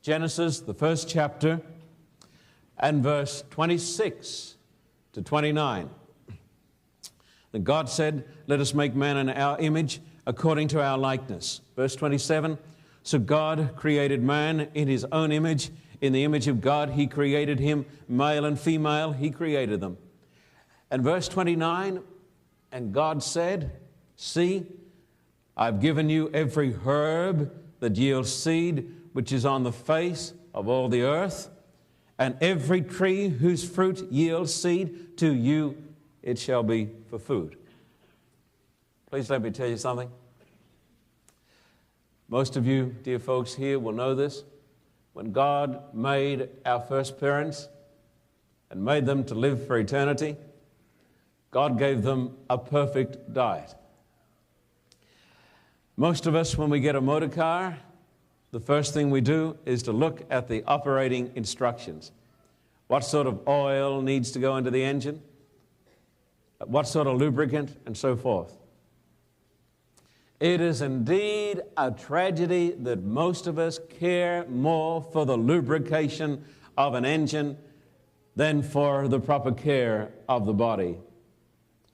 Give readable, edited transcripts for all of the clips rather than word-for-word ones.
Genesis, the first chapter, and verse 26 to 29. Then God said, "Let us make man in our image, according to our likeness." Verse 27, "So God created man in his own image. In the image of God he created him, male and female he created them." And verse 29, "And God said, See, I've given you every herb that yields seed, which is on the face of all the earth, and every tree whose fruit yields seed, to you it shall be for food." Please let me tell you something. Most of you, dear folks here, will know this. When God made our first parents and made them to live for eternity, God gave them a perfect diet. Most of us, when we get a motor car, the first thing we do is to look at the operating instructions. What sort of oil needs to go into the engine? What sort of lubricant? And so forth. It is indeed a tragedy that most of us care more for the lubrication of an engine than for the proper care of the body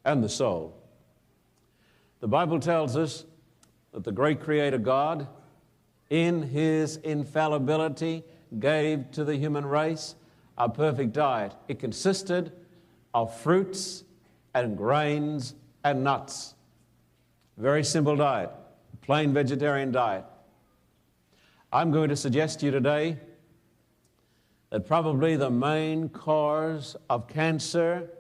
and the soul. The Bible tells us that the great Creator God, in His infallibility, gave to the human race a perfect diet. It consisted of fruits and grains and nuts. Very simple diet, plain vegetarian diet. I'm going to suggest to you today that probably the main cause of cancer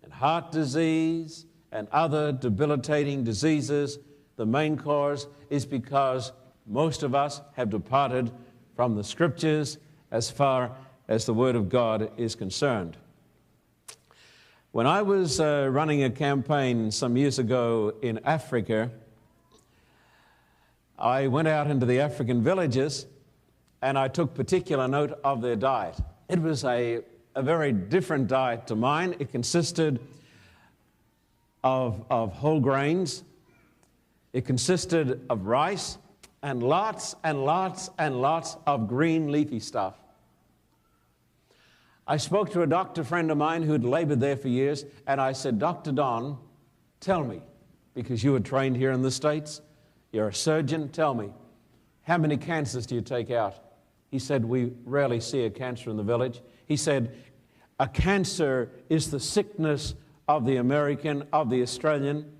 and heart disease and other debilitating diseases, the main cause is because most of us have departed from the Scriptures as far as the Word of God is concerned. When I was running a campaign some years ago in Africa, I went out into the African villages and I took particular note of their diet. It was a very different diet to mine. It consisted of whole grains. It consisted of rice and lots and lots and lots of green leafy stuff. I spoke to a doctor friend of mine who had labored there for years, and I said, "Dr. Don, tell me, because you were trained here in the States, you're a surgeon, tell me, how many cancers do you take out?" He said, "We rarely see a cancer in the village." He said, "A cancer is the sickness of the American, of the Australian.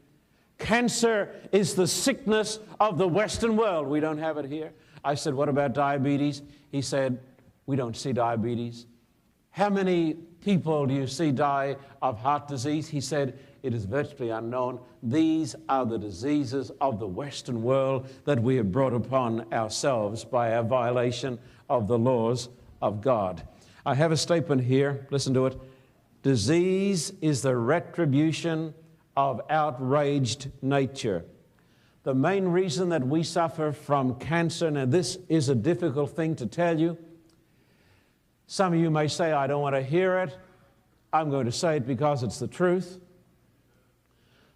Cancer is the sickness of the Western world. We don't have it here." I said, "What about diabetes?" He said, "We don't see diabetes." "How many people do you see die of heart disease?" He said, "It is virtually unknown. These are the diseases of the Western world that we have brought upon ourselves by our violation of the laws of God." I have a statement here. Listen to it. "Disease is the retribution of outraged nature." The main reason that we suffer from cancer, now this is a difficult thing to tell you. Some of you may say, "I don't want to hear it." I'm going to say it because it's the truth.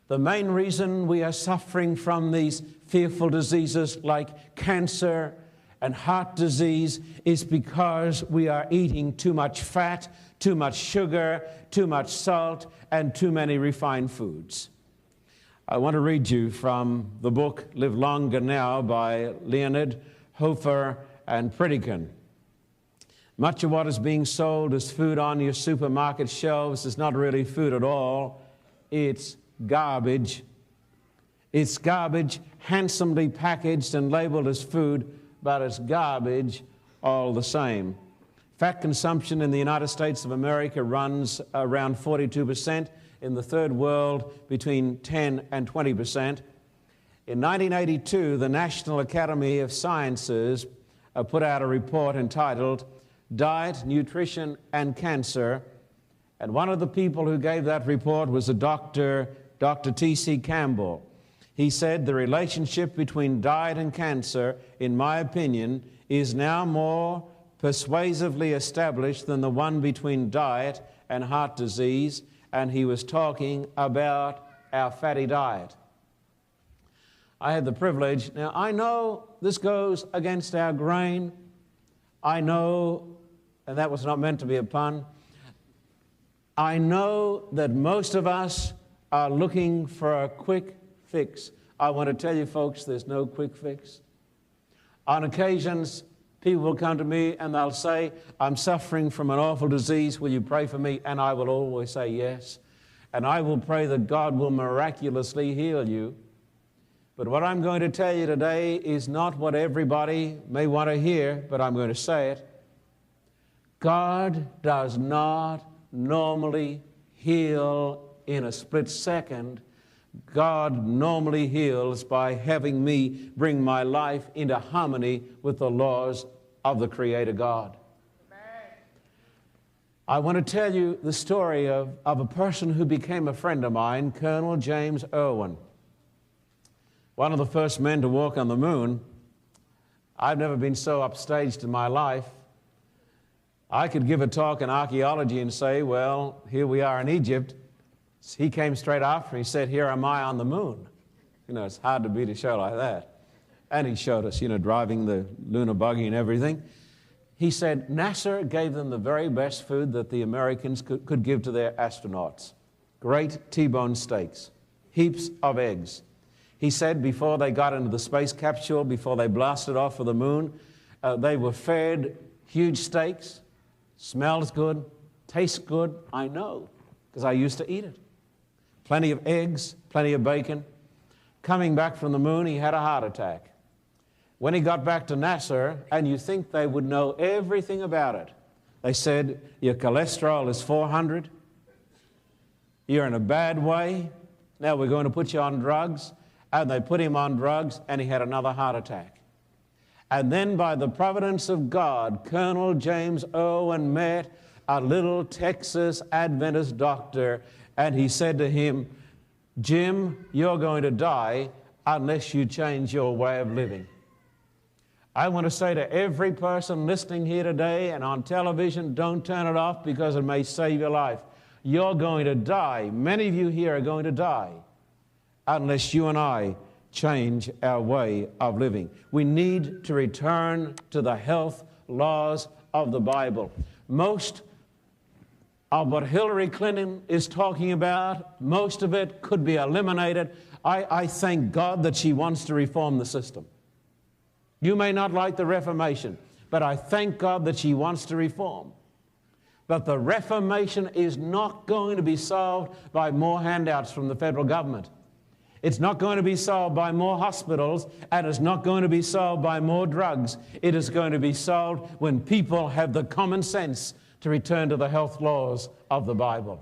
The main reason we are suffering from these fearful diseases like cancer and heart disease is because we are eating too much fat, too much sugar, too much salt, and too many refined foods. I want to read you from the book Live Longer Now by Leonard, Hofer, and Pritikin. "Much of what is being sold as food on your supermarket shelves is not really food at all. It's garbage. It's garbage handsomely packaged and labeled as food, but it's garbage all the same. Fat consumption in the United States of America runs around 42%. In the third world, between 10 and 20%. In 1982, the National Academy of Sciences put out a report entitled Diet, Nutrition, and Cancer. And one of the people who gave that report was a Dr. T.C. Campbell. He said, "The relationship between diet and cancer, in my opinion, is now more persuasively established than the one between diet and heart disease." And he was talking about our fatty diet. I had the privilege, now I know this goes against our grain. I know, and that was not meant to be a pun, I know that most of us are looking for a quick fix. I want to tell you folks, there's no quick fix. On occasions, people will come to me and they'll say, I'm suffering from an awful disease, will you pray for me? And I will always say yes. And I will pray that God will miraculously heal you. But what I'm going to tell you today is not what everybody may want to hear, but I'm going to say it. God does not normally heal in a split second. God normally heals by having me bring my life into harmony with the laws of the Creator God. I want to tell you the story of a person who became a friend of mine, Colonel James Irwin. One of the first men to walk on the moon. I've never been so upstaged in my life. I could give a talk in archaeology and say, well, here we are in Egypt. He came straight after me. He said, here am I on the moon. You know, it's hard to beat a show like that. And he showed us, you know, driving the lunar buggy and everything. He said, NASA gave them the very best food that the Americans could give to their astronauts. Great T-bone steaks, heaps of eggs. He said before they got into the space capsule, before they blasted off for the moon, they were fed huge steaks, smells good, tastes good, I know, because I used to eat it. Plenty of eggs, plenty of bacon. Coming back from the moon, he had a heart attack. When he got back to NASA, and you think they would know everything about it, they said, your cholesterol is 400, you're in a bad way, now we're going to put you on drugs. And they put him on drugs, and he had another heart attack. And then by the providence of God, Colonel James Irwin met a little Texas Adventist doctor, and he said to him, Jim, you're going to die unless you change your way of living. I want to say to every person listening here today and on television, don't turn it off because it may save your life. You're going to die. Many of you here are going to die unless you and I change our way of living. We need to return to the health laws of the Bible. Most of what Hillary Clinton is talking about, most of it could be eliminated. I thank God that she wants to reform the system. You may not like the Reformation, but I thank God that she wants to reform. But the Reformation is not going to be solved by more handouts from the federal government. It's not going to be solved by more hospitals, and it's not going to be solved by more drugs. It is going to be solved when people have the common sense to return to the health laws of the Bible.